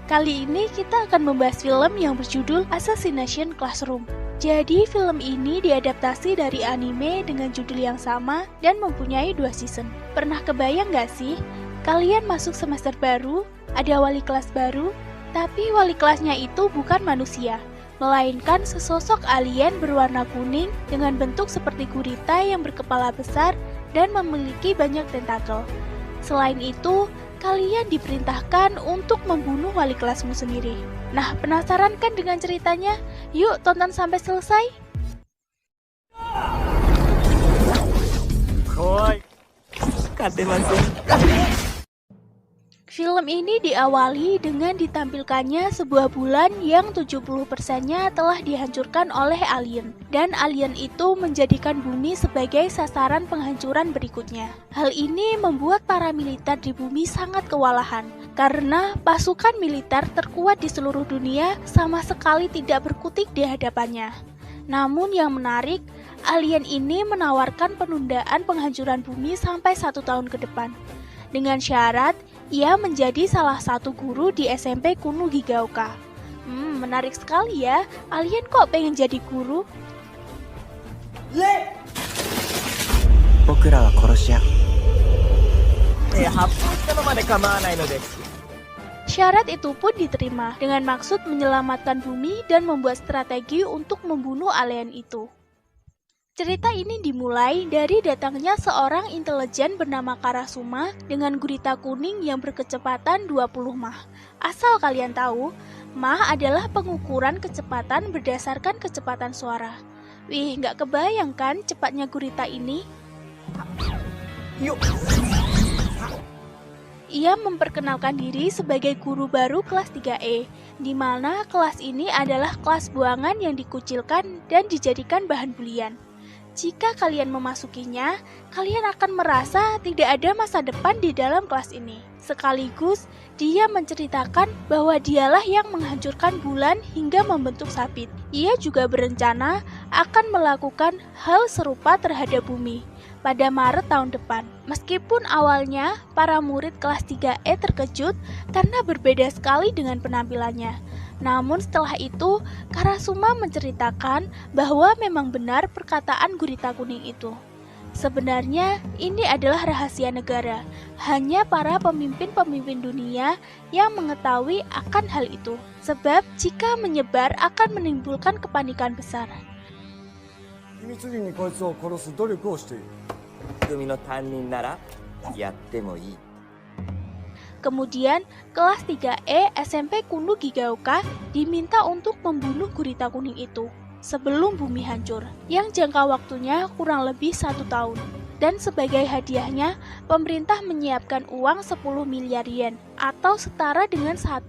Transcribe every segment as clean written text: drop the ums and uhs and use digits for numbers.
Kali ini kita akan membahas film yang berjudul Assassination Classroom. Jadi film ini diadaptasi dari anime dengan judul yang sama dan mempunyai 2 season. Pernah kebayang gak sih? Kalian masuk semester baru, ada wali kelas baru, tapi wali kelasnya itu bukan manusia, melainkan sesosok alien berwarna kuning dengan bentuk seperti gurita yang berkepala besar dan memiliki banyak tentakel. Selain itu, kalian diperintahkan untuk membunuh wali kelasmu sendiri. Nah, penasaran kan dengan ceritanya? Yuk tonton sampai selesai. Film ini diawali dengan ditampilkannya sebuah bulan yang 70%-nya telah dihancurkan oleh alien, dan alien itu menjadikan bumi sebagai sasaran penghancuran berikutnya. Hal ini membuat para militer di bumi sangat kewalahan, karena pasukan militer terkuat di seluruh dunia sama sekali tidak berkutik di hadapannya. Namun yang menarik, alien ini menawarkan penundaan penghancuran bumi sampai 1 tahun ke depan. Dengan syarat, ia menjadi salah satu guru di SMP Kuno Higaoka. Menarik sekali ya, alien kok pengen jadi guru? Syarat itu pun diterima dengan maksud menyelamatkan bumi dan membuat strategi untuk membunuh alien itu. Cerita ini dimulai dari datangnya seorang intelijen bernama Karasuma dengan gurita kuning yang berkecepatan 20 mach. Asal kalian tahu, mach adalah pengukuran kecepatan berdasarkan kecepatan suara. Wih, nggak kebayang kan cepatnya gurita ini? Ia memperkenalkan diri sebagai guru baru kelas 3E, di mana kelas ini adalah kelas buangan yang dikucilkan dan dijadikan bahan bulian. Jika kalian memasukinya, kalian akan merasa tidak ada masa depan di dalam kelas ini. Sekaligus, dia menceritakan bahwa dialah yang menghancurkan bulan hingga membentuk sabit. Ia juga berencana akan melakukan hal serupa terhadap bumi pada Maret tahun depan. Meskipun awalnya para murid kelas 3E terkejut karena berbeda sekali dengan penampilannya. Namun setelah itu, Karasuma menceritakan bahwa memang benar perkataan gurita kuning itu. Sebenarnya, ini adalah rahasia negara. Hanya para pemimpin-pemimpin dunia yang mengetahui akan hal itu. Sebab jika menyebar akan menimbulkan kepanikan besar. Kemudian, kelas 3E SMP Kuno Higaoka diminta untuk membunuh gurita kuning itu sebelum bumi hancur, yang jangka waktunya kurang lebih 1 tahun. Dan sebagai hadiahnya, pemerintah menyiapkan uang 10 miliar yen atau setara dengan 1,1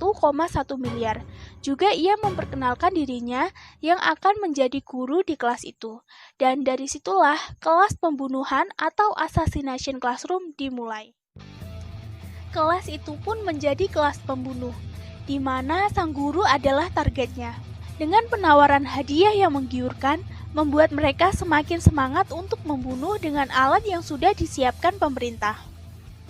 miliar. Juga ia memperkenalkan dirinya yang akan menjadi guru di kelas itu. Dan dari situlah kelas pembunuhan atau Assassination Classroom dimulai. Kelas itu pun menjadi kelas pembunuh, di mana sang guru adalah targetnya. Dengan penawaran hadiah yang menggiurkan, membuat mereka semakin semangat untuk membunuh dengan alat yang sudah disiapkan pemerintah.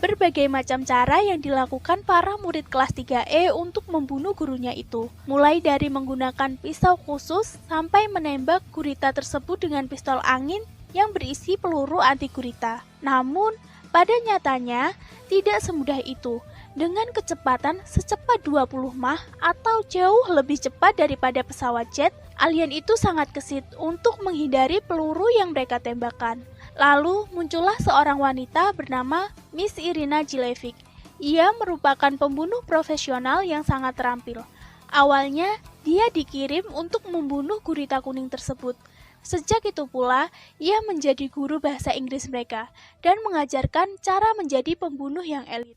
Berbagai macam cara yang dilakukan para murid kelas 3E untuk membunuh gurunya itu, mulai dari menggunakan pisau khusus sampai menembak gurita tersebut dengan pistol angin yang berisi peluru anti gurita. Namun, pada nyatanya, tidak semudah itu. Dengan kecepatan secepat 20 mach atau jauh lebih cepat daripada pesawat jet, alien itu sangat gesit untuk menghindari peluru yang mereka tembakkan. Lalu muncullah seorang wanita bernama Miss Irina Jilevic. Ia merupakan pembunuh profesional yang sangat terampil. Awalnya, dia dikirim untuk membunuh gurita kuning tersebut. Sejak itu pula, ia menjadi guru bahasa Inggris mereka dan mengajarkan cara menjadi pembunuh yang elit.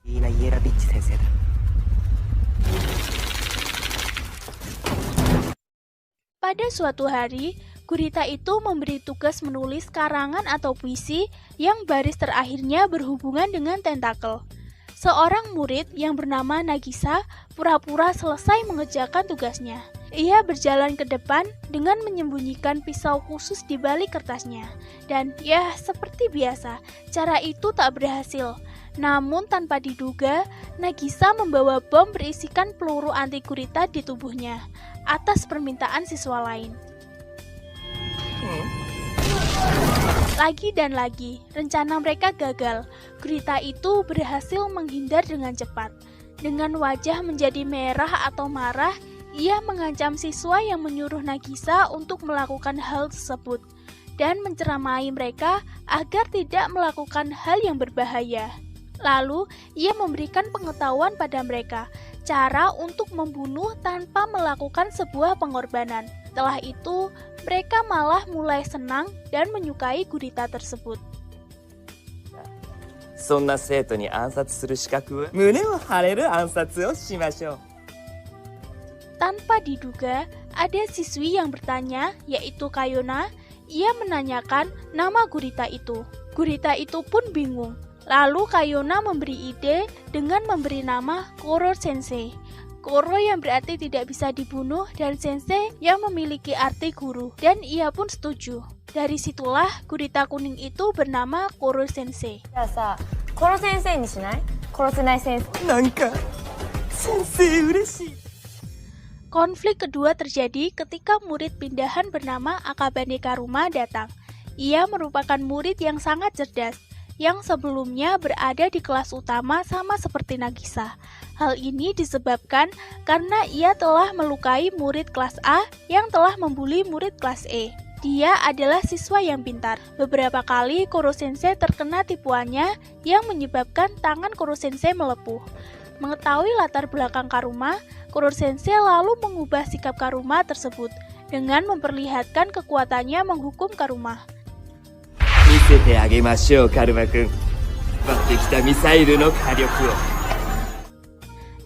Pada suatu hari, gurita itu memberi tugas menulis karangan atau puisi yang baris terakhirnya berhubungan dengan tentakel. Seorang murid yang bernama Nagisa pura-pura selesai mengerjakan tugasnya. Ia berjalan ke depan dengan menyembunyikan pisau khusus di balik kertasnya. Dan ya, seperti biasa, cara itu tak berhasil. Namun tanpa diduga, Nagisa membawa bom berisikan peluru anti gurita di tubuhnya atas permintaan siswa lain. Lagi dan lagi, rencana mereka gagal. Gurita itu berhasil menghindar dengan cepat. Dengan wajah menjadi merah atau marah, ia mengancam siswa yang menyuruh Nagisa untuk melakukan hal tersebut dan menceramai mereka agar tidak melakukan hal yang berbahaya. Lalu, ia memberikan pengetahuan pada mereka, cara untuk membunuh tanpa melakukan sebuah pengorbanan. Setelah itu, mereka malah mulai senang dan menyukai gurita tersebut. そんな生徒に暗殺する資格は胸を張れる暗殺をしましょう。 Tanpa diduga, ada siswi yang bertanya, yaitu Kayona. Ia menanyakan nama gurita itu. Gurita itu pun bingung. Lalu Kayona memberi ide dengan memberi nama Koro Sensei. Koro yang berarti tidak bisa dibunuh dan Sensei yang memiliki arti guru. Dan ia pun setuju. Dari situlah gurita kuning itu bernama Koro Sensei. じゃあさ、殺先生にしない？殺せない先生。なんか先生嬉しい。 Konflik kedua terjadi ketika murid pindahan bernama Akabane Karuma datang. Ia merupakan murid yang sangat cerdas, yang sebelumnya berada di kelas utama sama seperti Nagisa. Hal ini disebabkan karena ia telah melukai murid kelas A yang telah membuli murid kelas E. Dia adalah siswa yang pintar. Beberapa kali Koro Sensei terkena tipuannya yang menyebabkan tangan Koro Sensei melepuh. Mengetahui latar belakang Karuma, Koro Sensei lalu mengubah sikap Karuma tersebut dengan memperlihatkan kekuatannya menghukum Karuma. 見せてあげましょう、カルマくん。奪ってきたミサイルの火力を。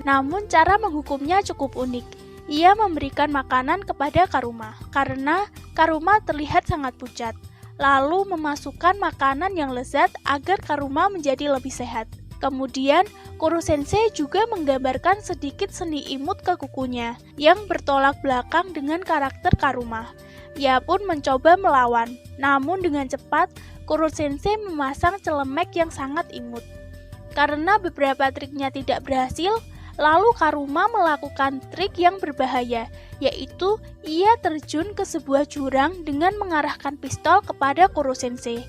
Namun cara menghukumnya cukup unik. Ia memberikan makanan kepada Karuma karena Karuma terlihat sangat pucat. Lalu memasukkan makanan yang lezat agar Karuma menjadi lebih sehat. Kemudian, Koro Sensei juga menggambarkan sedikit seni imut ke kukunya yang bertolak belakang dengan karakter Karuma. Ia pun mencoba melawan, namun dengan cepat Koro Sensei memasang celemek yang sangat imut. Karena beberapa triknya tidak berhasil, lalu Karuma melakukan trik yang berbahaya, yaitu ia terjun ke sebuah jurang dengan mengarahkan pistol kepada Koro Sensei.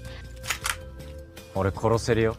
俺殺せるよ。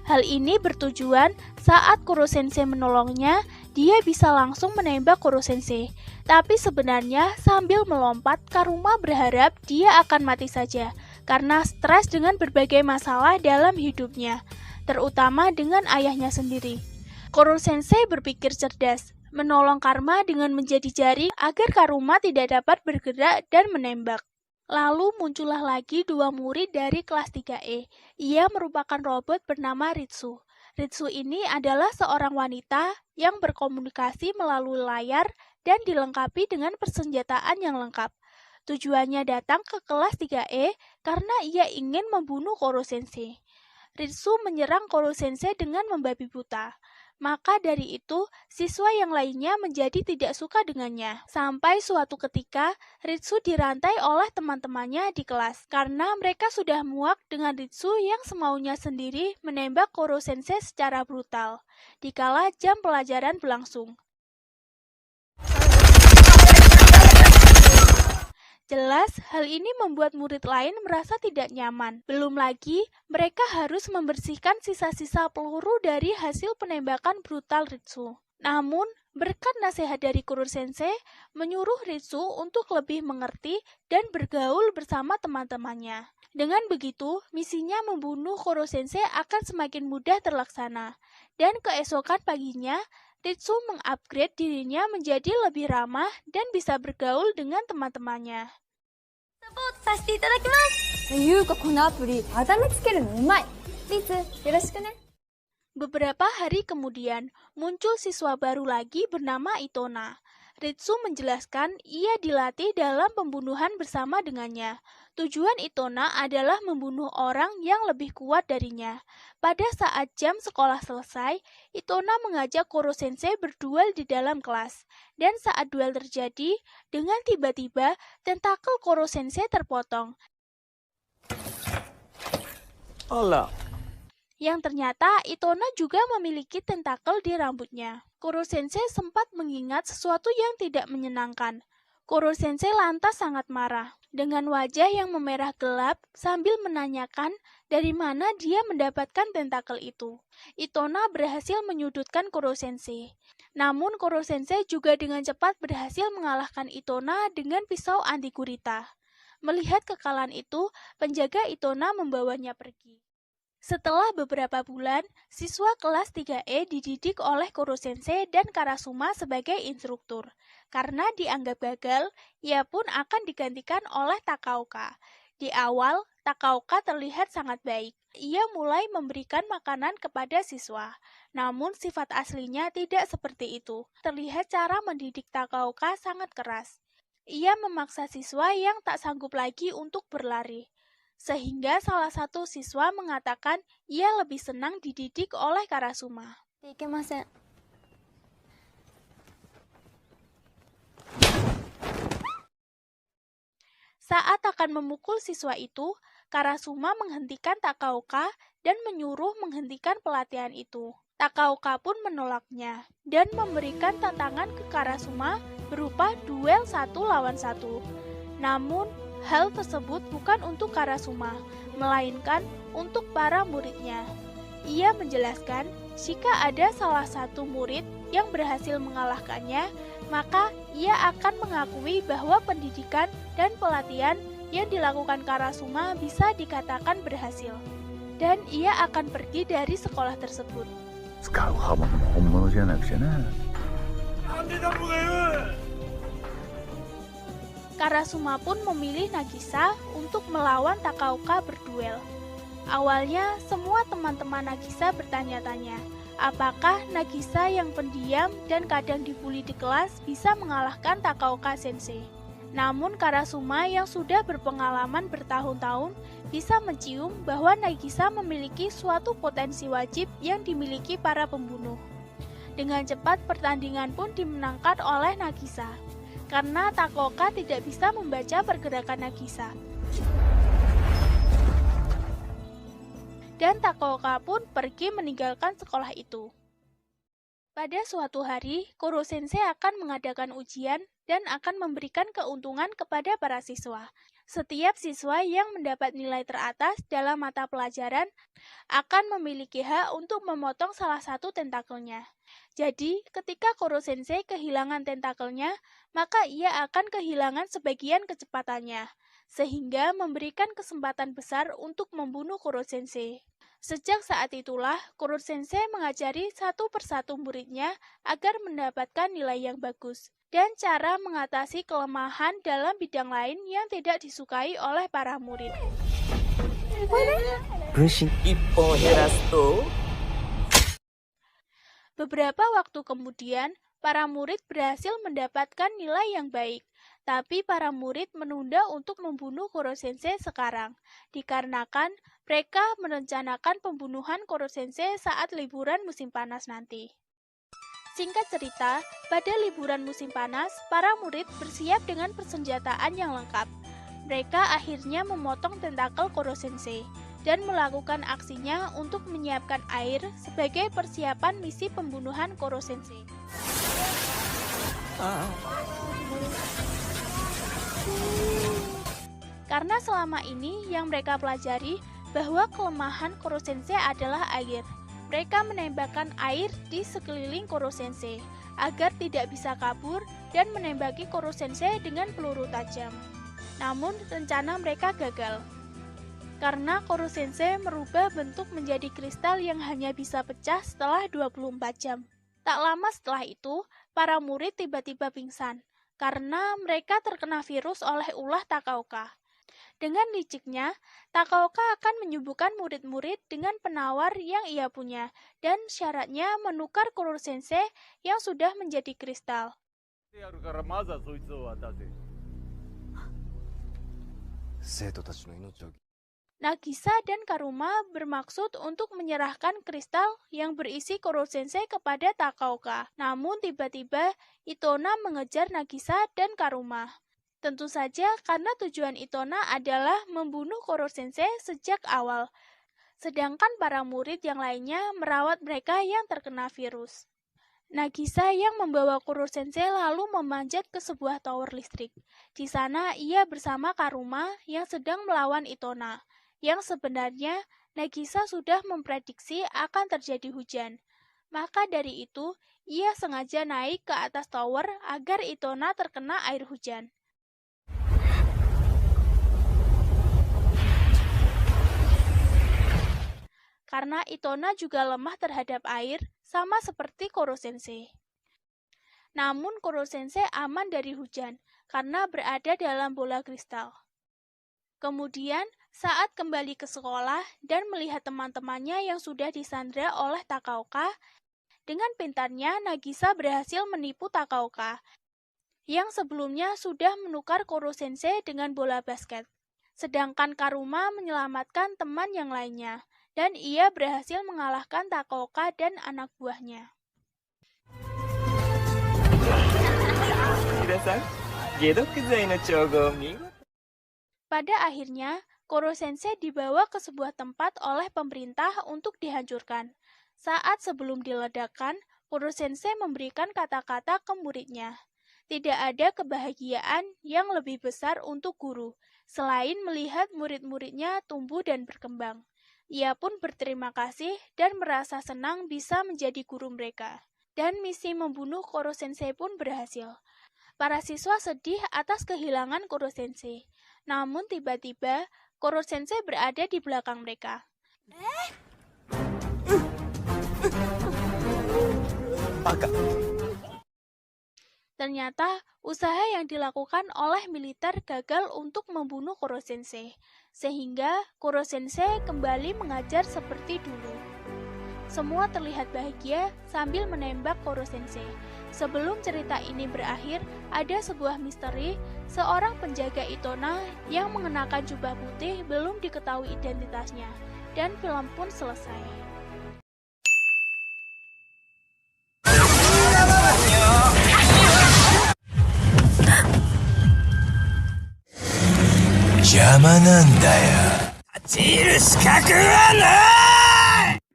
Hal ini bertujuan saat Koro Sensei menolongnya, dia bisa langsung menembak Koro Sensei. Tapi sebenarnya sambil melompat, Karuma berharap dia akan mati saja karena stres dengan berbagai masalah dalam hidupnya, terutama dengan ayahnya sendiri. Koro Sensei berpikir cerdas, menolong Karma dengan menjadi jaring agar Karuma tidak dapat bergerak dan menembak. Lalu muncullah lagi dua murid dari kelas 3E. Ia merupakan robot bernama Ritsu. Ritsu ini adalah seorang wanita yang berkomunikasi melalui layar dan dilengkapi dengan persenjataan yang lengkap. Tujuannya datang ke kelas 3E karena ia ingin membunuh Koro Sensei. Ritsu menyerang Koro Sensei dengan membabi buta. Maka dari itu, siswa yang lainnya menjadi tidak suka dengannya. Sampai suatu ketika, Ritsu dirantai oleh teman-temannya di kelas karena mereka sudah muak dengan Ritsu yang semaunya sendiri menembak Koro Sensei secara brutal dikala jam pelajaran berlangsung. Jelas, hal ini membuat murid lain merasa tidak nyaman. Belum lagi, mereka harus membersihkan sisa-sisa peluru dari hasil penembakan brutal Ritsu. Namun, berkat nasihat dari Koro Sensei, menyuruh Ritsu untuk lebih mengerti dan bergaul bersama teman-temannya. Dengan begitu, misinya membunuh Koro Sensei akan semakin mudah terlaksana. Dan keesokan paginya, Ritsu mengupgrade dirinya menjadi lebih ramah dan bisa bergaul dengan teman-temannya. サポートさせていただきます。ゆうか、このアプリ、あだ名つけるのうまい。リツ、よろしくね。 Beberapa hari kemudian, muncul siswa baru lagi bernama Itona. Ritsu menjelaskan ia dilatih dalam pembunuhan bersama dengannya. Tujuan Itona adalah membunuh orang yang lebih kuat darinya. Pada saat jam sekolah selesai, Itona mengajak Koro Sensei berduel di dalam kelas. Dan saat duel terjadi, dengan tiba-tiba tentakel Koro Sensei terpotong. Alah. Yang ternyata Itona juga memiliki tentakel di rambutnya. Koro-sensei sempat mengingat sesuatu yang tidak menyenangkan. Koro-sensei lantas sangat marah, dengan wajah yang memerah gelap sambil menanyakan dari mana dia mendapatkan tentakel itu. Itona berhasil menyudutkan Koro-sensei. Namun Koro-sensei juga dengan cepat berhasil mengalahkan Itona dengan pisau anti gurita. Melihat kekalahan itu, penjaga Itona membawanya pergi. Setelah beberapa bulan, siswa kelas 3E dididik oleh Koro-sensei dan Karasuma sebagai instruktur. Karena dianggap gagal, ia pun akan digantikan oleh Takaoka. Di awal, Takaoka terlihat sangat baik. Ia mulai memberikan makanan kepada siswa. Namun sifat aslinya tidak seperti itu. Terlihat cara mendidik Takaoka sangat keras. Ia memaksa siswa yang tak sanggup lagi untuk berlari. Sehingga salah satu siswa mengatakan ia lebih senang dididik oleh Karasuma. Saat akan memukul siswa itu, Karasuma menghentikan Takaoka dan menyuruh menghentikan pelatihan itu. Takaoka pun menolaknya dan memberikan tantangan ke Karasuma berupa duel 1 lawan 1. Namun, hal tersebut bukan untuk Karasuma, melainkan untuk para muridnya. Ia menjelaskan, jika ada salah satu murid yang berhasil mengalahkannya, maka ia akan mengakui bahwa pendidikan dan pelatihan yang dilakukan Karasuma bisa dikatakan berhasil. Dan ia akan pergi dari sekolah tersebut. 使う刃物も本物じゃなくちゃな。 Karasuma pun memilih Nagisa untuk melawan Takaoka berduel. Awalnya, semua teman-teman Nagisa bertanya-tanya, apakah Nagisa yang pendiam dan kadang dibully di kelas bisa mengalahkan Takaoka Sensei. Namun Karasuma yang sudah berpengalaman bertahun-tahun bisa mencium bahwa Nagisa memiliki suatu potensi wajib yang dimiliki para pembunuh. Dengan cepat pertandingan pun dimenangkan oleh Nagisa, karena Takaoka tidak bisa membaca pergerakan Nagisa. Dan Takaoka pun pergi meninggalkan sekolah itu. Pada suatu hari, Koro-sensei akan mengadakan ujian dan akan memberikan keuntungan kepada para siswa. Setiap siswa yang mendapat nilai teratas dalam mata pelajaran akan memiliki hak untuk memotong salah satu tentakelnya. Jadi, ketika Koro-sensei kehilangan tentakelnya, maka ia akan kehilangan sebagian kecepatannya, sehingga memberikan kesempatan besar untuk membunuh Koro-sensei. Sejak saat itulah, Koro-sensei mengajari satu persatu muridnya agar mendapatkan nilai yang bagus, dan cara mengatasi kelemahan dalam bidang lain yang tidak disukai oleh para murid. 分身一本減らすと Beberapa waktu kemudian, para murid berhasil mendapatkan nilai yang baik, tapi para murid menunda untuk membunuh Koro-sensei sekarang, dikarenakan mereka merencanakan pembunuhan Koro-sensei saat liburan musim panas nanti. Singkat cerita, pada liburan musim panas, para murid bersiap dengan persenjataan yang lengkap. Mereka akhirnya memotong tentakel Koro-sensei dan melakukan aksinya untuk menyiapkan air sebagai persiapan misi pembunuhan Koro-sensei. Karena selama ini yang mereka pelajari bahwa kelemahan Koro-sensei adalah air, mereka menembakkan air di sekeliling Koro-sensei agar tidak bisa kabur dan menembaki Koro-sensei dengan peluru tajam. Namun rencana mereka gagal, karena Koro-sensei merubah bentuk menjadi kristal yang hanya bisa pecah setelah 24 jam. Tak lama setelah itu, para murid tiba-tiba pingsan, karena mereka terkena virus oleh ulah Takaoka. Dengan liciknya, Takaoka akan menyembuhkan murid-murid dengan penawar yang ia punya, dan syaratnya menukar Koro-sensei yang sudah menjadi kristal. Nagisa dan Karuma bermaksud untuk menyerahkan kristal yang berisi Koro-sensei kepada Takaoka. Namun tiba-tiba Itona mengejar Nagisa dan Karuma. Tentu saja karena tujuan Itona adalah membunuh Koro-sensei sejak awal. sedangkan para murid yang lainnya merawat mereka yang terkena virus. Nagisa yang membawa Kuro-sensei lalu memanjat ke sebuah tower listrik. Di sana ia bersama Karuma yang sedang melawan Itona, yang sebenarnya Nagisa sudah memprediksi akan terjadi hujan. Maka dari itu, ia sengaja naik ke atas tower agar Itona terkena air hujan. Karena Itona juga lemah terhadap air, sama seperti Kuro-sensei. Namun Kuro-sensei aman dari hujan, karena berada dalam bola kristal. Kemudian, saat kembali ke sekolah dan melihat teman-temannya yang sudah disandra oleh Takaoka, dengan pintarnya Nagisa berhasil menipu Takaoka, yang sebelumnya sudah menukar Kuro-sensei dengan bola basket. Sedangkan Karuma menyelamatkan teman yang lainnya, dan ia berhasil mengalahkan Takaoka dan anak buahnya. Pada akhirnya, Kuro-sensei dibawa ke sebuah tempat oleh pemerintah untuk dihancurkan. Saat sebelum diledakkan, Kuro-sensei memberikan kata-kata ke muridnya. Tidak ada kebahagiaan yang lebih besar untuk guru, selain melihat murid-muridnya tumbuh dan berkembang. Ia pun berterima kasih dan merasa senang bisa menjadi guru mereka. Dan misi membunuh Kuro-sensei pun berhasil. Para siswa sedih atas kehilangan Kuro-sensei. Namun tiba-tiba, Kuro-sensei berada di belakang mereka. Ternyata, usaha yang dilakukan oleh militer gagal untuk membunuh Kuro-sensei, sehingga Kuro-sensei kembali mengajar seperti dulu. Semua terlihat bahagia sambil menembak Kuro-sensei. Sebelum cerita ini berakhir, ada sebuah misteri, seorang penjaga Itona yang mengenakan jubah putih belum diketahui identitasnya, dan film pun selesai.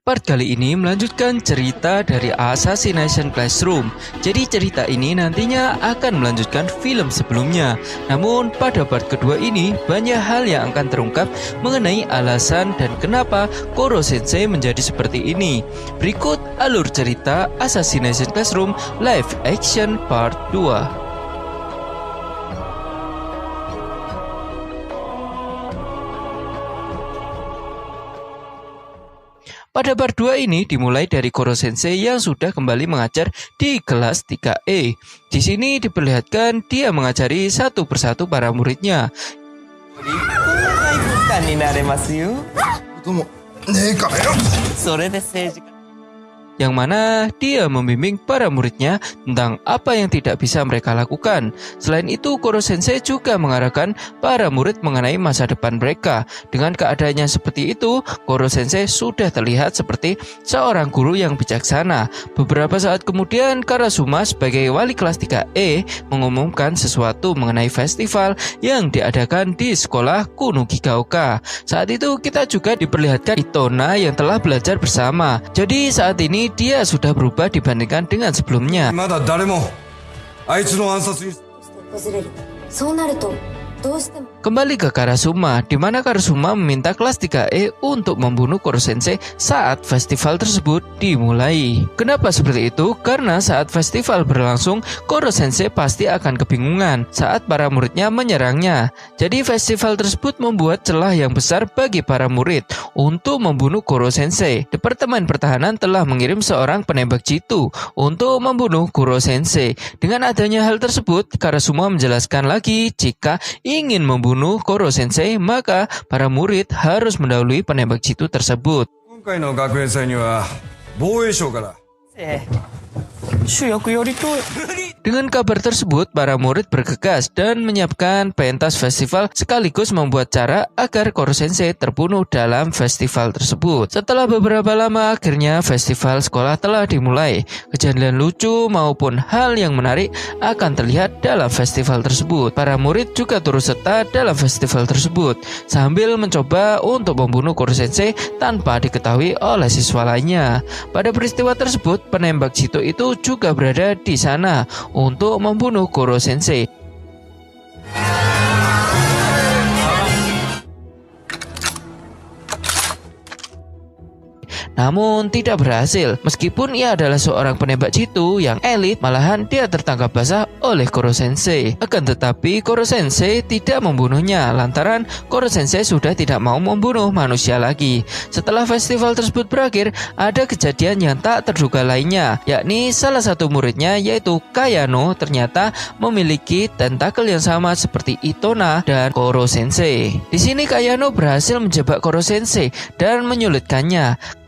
Part kali ini melanjutkan cerita dari Assassination Classroom. Jadi cerita ini nantinya akan melanjutkan film sebelumnya. Namun pada part kedua ini banyak hal yang akan terungkap mengenai alasan dan kenapa Kuro-sensei menjadi seperti ini. Berikut alur cerita Assassination Classroom Live Action Part 2. Pada part 2 ini dimulai dari Kuro-sensei yang sudah kembali mengajar di kelas 3E. Di sini diperlihatkan dia mengajari satu persatu para muridnya. Yang mana dia membimbing para muridnya tentang apa yang tidak bisa mereka lakukan. Selain itu, Kuro-sensei juga mengarahkan para murid mengenai masa depan mereka. Dengan keadaannya seperti itu, Kuro-sensei sudah terlihat seperti seorang guru yang bijaksana. Beberapa saat kemudian, Karasuma sebagai wali kelas 3E mengumumkan sesuatu mengenai festival yang diadakan di sekolah Kunugigaoka. Saat itu kita juga diperlihatkan Itona yang telah belajar bersama. Jadi saat ini dia sudah berubah dibandingkan dengan sebelumnya. Kembali ke Karasuma, di mana Karasuma meminta kelas 3E untuk membunuh Kuro-sensei saat festival tersebut dimulai. Kenapa seperti itu? Karena saat festival berlangsung, Kuro-sensei pasti akan kebingungan saat para muridnya menyerangnya. Jadi festival tersebut membuat celah yang besar bagi para murid untuk membunuh Kuro-sensei. Departemen Pertahanan telah mengirim seorang penembak jitu untuk membunuh Kuro-sensei. Dengan adanya hal tersebut, Karasuma menjelaskan lagi jika ingin membunuh Kuro-sensei, maka para murid harus mendahului penembak jitu tersebut. Dengan kabar tersebut, para murid bergegas dan menyiapkan pentas festival sekaligus membuat cara agar Koro Sensei terbunuh dalam festival tersebut. Setelah beberapa lama, akhirnya festival sekolah telah dimulai. Kejadian lucu maupun hal yang menarik akan terlihat dalam festival tersebut. Para murid juga turut serta dalam festival tersebut sambil mencoba untuk membunuh Koro Sensei tanpa diketahui oleh siswa lainnya. Pada peristiwa tersebut, penembak jitu itu juga berada di sana untuk membunuh Koro Sensei. Namun tidak berhasil. Meskipun ia adalah seorang penembak jitu yang elit, malahan dia tertangkap basah oleh Koro Sensei. Akan tetapi Koro Sensei tidak membunuhnya lantaran Koro Sensei sudah tidak mau membunuh manusia lagi. Setelah festival tersebut berakhir, ada kejadian yang tak terduga lainnya, yakni salah satu muridnya yaitu Kayano ternyata memiliki tentakel yang sama seperti Itona dan Koro Sensei. Di sini Kayano berhasil menjebak Koro Sensei dan menyulitkannya.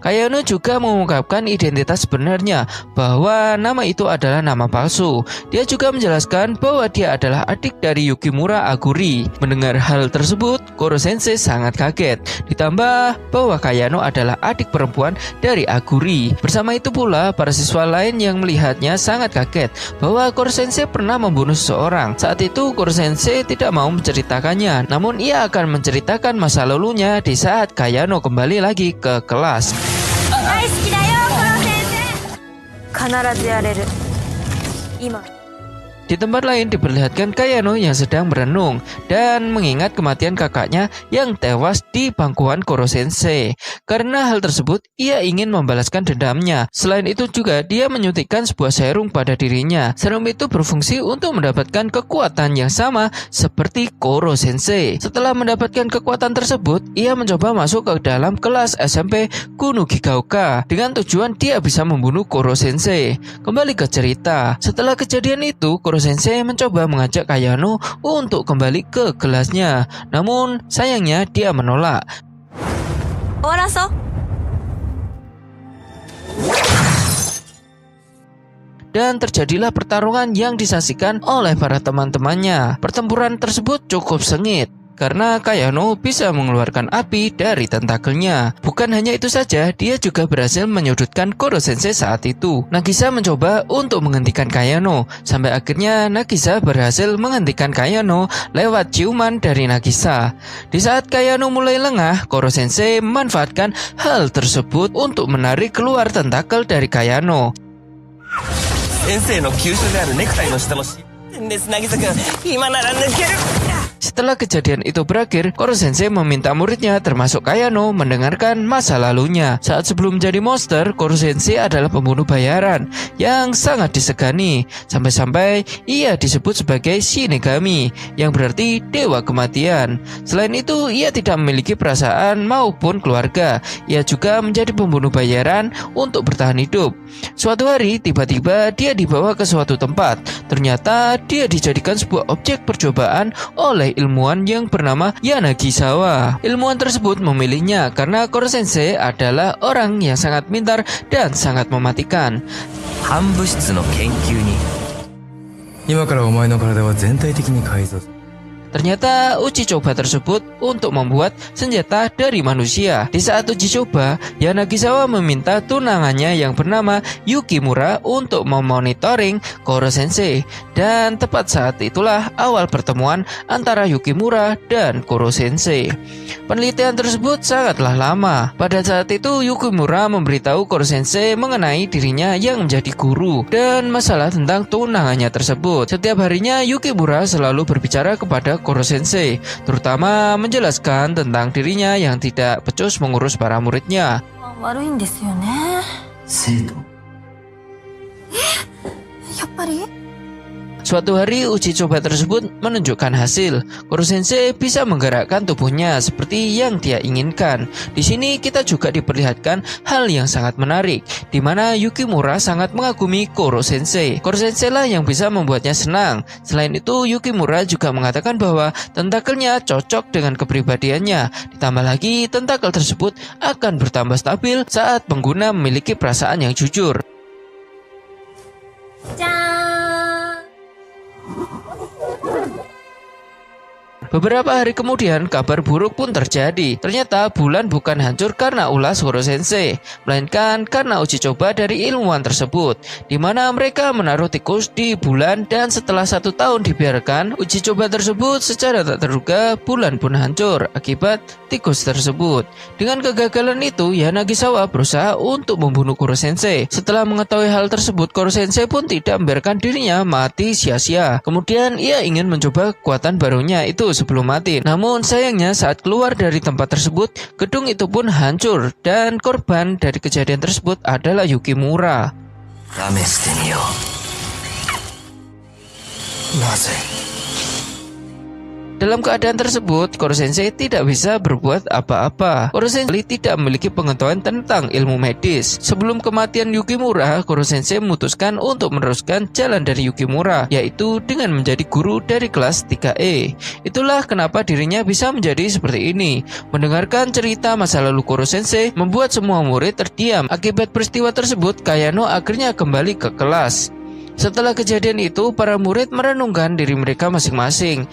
Kayano juga mengungkapkan identitas sebenarnya bahwa nama itu adalah nama palsu. Dia juga menjelaskan bahwa dia adalah adik dari Yukimura Aguri. Mendengar hal tersebut, Koro Sensei sangat kaget. Ditambah bahwa Kayano adalah adik perempuan dari Aguri. Bersama itu pula, para siswa lain yang melihatnya sangat kaget bahwa Koro Sensei pernah membunuh seseorang. Saat itu Koro Sensei tidak mau menceritakannya, namun ia akan menceritakan masa lalunya di saat Kayano kembali lagi ke kelas. 大好きだよコロ先生必ずやれる今 Di tempat lain diperlihatkan Kayano yang sedang merenung dan mengingat kematian kakaknya yang tewas di pangkuan Koro Sensei. Karena hal tersebut, ia ingin membalaskan dendamnya. Selain itu juga dia menyuntikkan sebuah serum pada dirinya. Serum itu berfungsi untuk mendapatkan kekuatan yang sama seperti Koro Sensei. Setelah mendapatkan kekuatan tersebut, ia mencoba masuk ke dalam kelas SMP Kuno Gigaoka dengan tujuan dia bisa membunuh Koro Sensei. Kembali ke cerita, setelah kejadian itu Koro Sensei mencoba mengajak Kayano untuk kembali ke kelasnya. Namun sayangnya dia menolak. Dan terjadilah pertarungan yang disaksikan oleh para teman-temannya. Pertempuran tersebut cukup sengit karena Kayano bisa mengeluarkan api dari tentakelnya. Bukan hanya itu saja, dia juga berhasil menyudutkan Koro Sensei saat itu. Nagisa mencoba untuk menghentikan Kayano, sampai akhirnya Nagisa berhasil menghentikan Kayano lewat ciuman dari Nagisa. Di saat Kayano mulai lengah, Koro Sensei memanfaatkan hal tersebut untuk menarik keluar tentakel dari Kayano. 先生の急所であるネクタイの下のです渚くん今なら抜ける Setelah kejadian itu berakhir, Koro Sensei meminta muridnya termasuk Kayano mendengarkan masa lalunya. Saat sebelum menjadi monster, Koro Sensei adalah pembunuh bayaran yang sangat disegani. Sampai-sampai ia disebut sebagai Shinigami, yang berarti dewa kematian. Selain itu, ia tidak memiliki perasaan maupun keluarga. Ia juga menjadi pembunuh bayaran untuk bertahan hidup. Suatu hari, tiba-tiba dia dibawa ke suatu tempat. Ternyata dia dijadikan sebuah objek percobaan oleh ilmuwan yang bernama Yanagisawa. Ilmuwan tersebut memilihnya karena Koro Sensei adalah orang yang sangat pintar dan sangat mematikan. 反物質の研究に今からお前の体は全体的に改造 Ternyata uji coba tersebut untuk membuat senjata dari manusia. Di saat uji coba, Yanagisawa meminta tunangannya yang bernama Yukimura untuk memonitoring Koro Sensei. Dan tepat saat itulah awal pertemuan antara Yukimura dan Koro Sensei. Penelitian tersebut sangatlah lama. Pada saat itu Yukimura memberitahu Koro Sensei mengenai dirinya yang menjadi guru dan masalah tentang tunangannya tersebut. Setiap harinya Yukimura selalu berbicara kepada Koro Sensei, terutama menjelaskan tentang dirinya yang tidak becus mengurus para muridnya. 悪いんですよね生徒やっぱり Suatu hari uji coba tersebut menunjukkan hasil. Koro Sensei bisa menggerakkan tubuhnya seperti yang dia inginkan. Di sini kita juga diperlihatkan hal yang sangat menarik, di mana Yukimura sangat mengagumi Koro Sensei. Koro Sensei lah yang bisa membuatnya senang. Selain itu, Yukimura juga mengatakan bahwa tentakelnya cocok dengan kepribadiannya. Ditambah lagi, tentakel tersebut akan bertambah stabil saat pengguna memiliki perasaan yang jujur. Beberapa hari kemudian, kabar buruk pun terjadi. Ternyata bulan bukan hancur karena ulas Koro Sensei, melainkan karena uji coba dari ilmuwan tersebut, di mana mereka menaruh tikus di bulan dan setelah 1 tahun dibiarkan, uji coba tersebut secara tak terduga bulan pun hancur akibat tikus tersebut. Dengan kegagalan itu, Yanagisawa berusaha untuk membunuh Koro Sensei. Setelah mengetahui hal tersebut, Koro Sensei pun tidak membiarkan dirinya mati sia-sia. Kemudian ia ingin mencoba kekuatan barunya itu sebelum mati. Namun sayangnya saat keluar dari tempat tersebut, gedung itu pun hancur dan korban dari kejadian tersebut adalah Yukimura. Dalam keadaan tersebut, Koro Sensei tidak bisa berbuat apa-apa. Koro Sensei tidak memiliki pengetahuan tentang ilmu medis. Sebelum kematian Yukimura, Koro Sensei memutuskan untuk meneruskan jalan dari Yukimura, yaitu dengan menjadi guru dari kelas 3E. Itulah kenapa dirinya bisa menjadi seperti ini. Mendengarkan cerita masa lalu Koro Sensei membuat semua murid terdiam. Akibat peristiwa tersebut, Kayano akhirnya kembali ke kelas. Setelah kejadian itu, para murid merenungkan diri mereka masing-masing.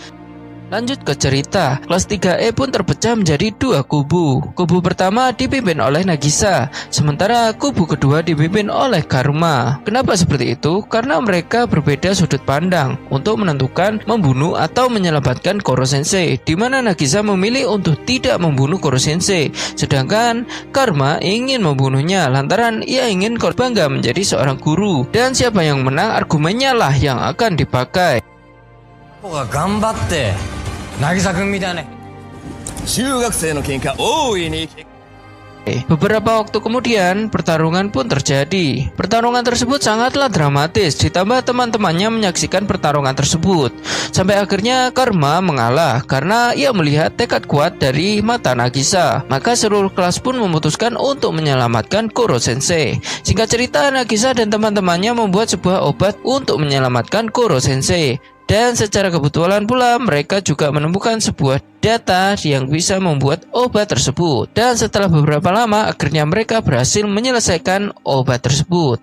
Lanjut ke cerita, kelas 3E pun terpecah menjadi 2 kubu. Kubu pertama dipimpin oleh Nagisa, sementara kubu kedua dipimpin oleh Karuma. Kenapa seperti itu? Karena mereka berbeda sudut pandang untuk menentukan membunuh atau menyelamatkan Koro Sensei, di mana Nagisa memilih untuk tidak membunuh Koro Sensei, sedangkan Karuma ingin membunuhnya lantaran ia ingin Koro bangga menjadi seorang guru. Dan siapa yang menang, argumennya lah yang akan dipakai. 中学生の喧嘩大いに Beberapa waktu kemudian, pertarungan pun terjadi. Pertarungan tersebut sangatlah dramatis, ditambah teman-temannya menyaksikan pertarungan tersebut. Sampai akhirnya Karma mengalah karena ia melihat tekad kuat dari mata Nagisa. Maka seluruh kelas pun memutuskan untuk menyelamatkan Koro Sensei. Singkat cerita, Nagisa dan teman-temannya membuat sebuah obat untuk menyelamatkan Koro Sensei. Dan secara kebetulan pula mereka juga menemukan sebuah data yang bisa membuat obat tersebut. Dan setelah beberapa lama akhirnya mereka berhasil menyelesaikan obat tersebut.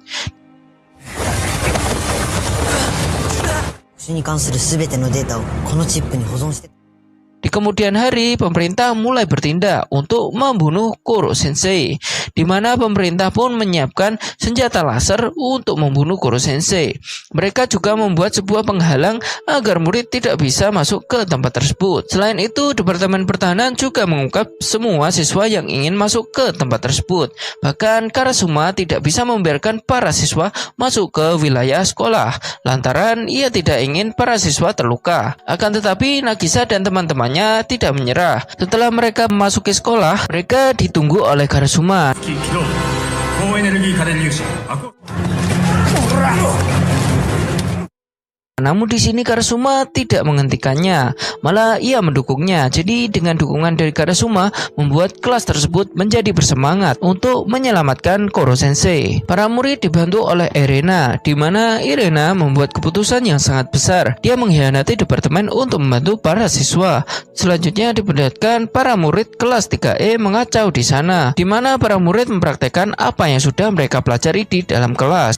Di kemudian hari, pemerintah mulai bertindak untuk membunuh Koro Sensei, di mana pemerintah pun menyiapkan senjata laser untuk membunuh Koro Sensei. Mereka juga membuat sebuah penghalang agar murid tidak bisa masuk ke tempat tersebut. Selain itu, Departemen Pertahanan juga mengungkap semua siswa yang ingin masuk ke tempat tersebut. Bahkan Karasuma tidak bisa membiarkan para siswa masuk ke wilayah sekolah, lantaran ia tidak ingin para siswa terluka. Akan tetapi, Nagisa dan teman-temannya tidak menyerah. Setelah mereka memasuki sekolah, mereka ditunggu oleh Karasuma. Namun di sini Karasuma tidak menghentikannya, malah ia mendukungnya. Jadi dengan dukungan dari Karasuma membuat kelas tersebut menjadi bersemangat untuk menyelamatkan Koro Sensei. Para murid dibantu oleh Irena, di mana Irena membuat keputusan yang sangat besar. Dia mengkhianati departemen untuk membantu para siswa. Selanjutnya diperlihatkan para murid kelas 3E mengacau di sana, di mana para murid mempraktekkan apa yang sudah mereka pelajari di dalam kelas.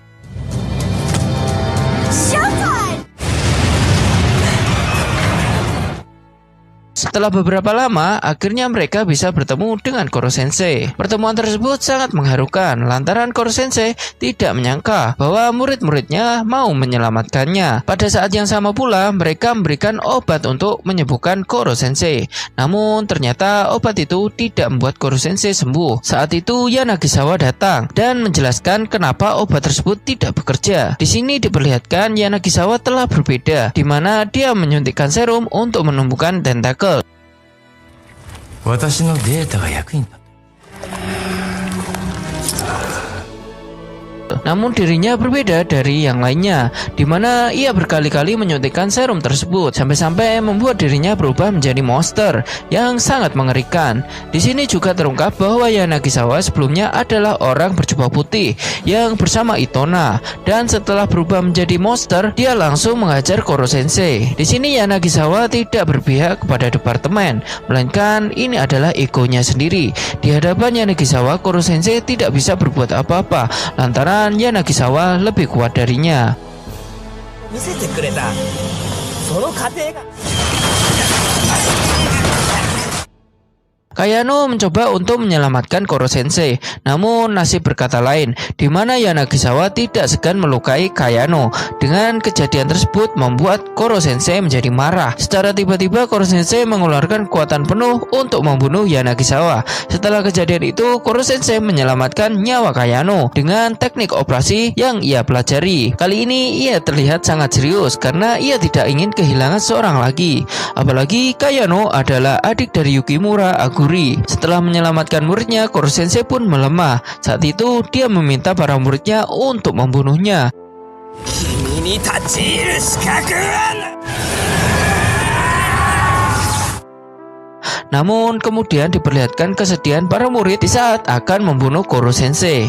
Setelah beberapa lama, akhirnya mereka bisa bertemu dengan Koro Sensei. Pertemuan tersebut sangat mengharukan, lantaran Koro Sensei tidak menyangka bahwa murid-muridnya mau menyelamatkannya. Pada saat yang sama pula, mereka memberikan obat untuk menyembuhkan Koro Sensei. Namun, ternyata obat itu tidak membuat Koro Sensei sembuh. Saat itu, Yanagisawa datang dan menjelaskan kenapa obat tersebut tidak bekerja. Di sini diperlihatkan Yanagisawa telah berbeda, di mana dia menyuntikkan serum untuk menumbuhkan tentakel. 私のデータが役に立った。Namun dirinya berbeda dari yang lainnya, di mana ia berkali-kali menyuntikkan serum tersebut sampai-sampai membuat dirinya berubah menjadi monster yang sangat mengerikan. Di sini juga terungkap bahwa Yanagisawa sebelumnya adalah orang berjubah putih yang bersama Itona, dan setelah berubah menjadi monster, dia langsung mengajar Koro Sensei. Di sini Yanagisawa tidak berpihak kepada departemen, melainkan ini adalah egonya sendiri. Di hadapan Yanagisawa, Koro Sensei tidak bisa berbuat apa-apa lantaran Yanagisawa lebih kuat darinya. Kayano mencoba untuk menyelamatkan Koro Sensei, namun nasib berkata lain, di mana Yanagisawa tidak segan melukai Kayano. Dengan kejadian tersebut membuat Koro Sensei menjadi marah. Secara tiba-tiba Koro Sensei mengeluarkan kekuatan penuh untuk membunuh Yanagisawa. Setelah kejadian itu, Koro Sensei menyelamatkan nyawa Kayano dengan teknik operasi yang ia pelajari. Kali ini ia terlihat sangat serius karena ia tidak ingin kehilangan seorang lagi. Apalagi Kayano adalah adik dari Yukimura Aguri. Setelah menyelamatkan muridnya, Koro Sensei pun melemah. Saat itu dia meminta para muridnya untuk membunuhnya. Namun kemudian diperlihatkan kesedihan para murid di saat akan membunuh Koro Sensei.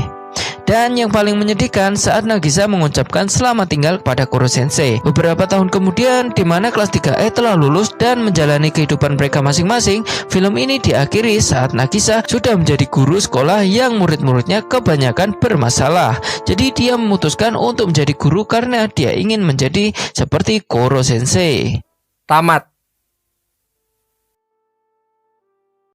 Dan yang paling menyedihkan saat Nagisa mengucapkan selamat tinggal kepada Koro Sensei. Beberapa tahun kemudian, di mana kelas 3E telah lulus dan menjalani kehidupan mereka masing-masing, film ini diakhiri saat Nagisa sudah menjadi guru sekolah yang murid-muridnya kebanyakan bermasalah. Jadi dia memutuskan untuk menjadi guru karena dia ingin menjadi seperti Koro Sensei. Tamat.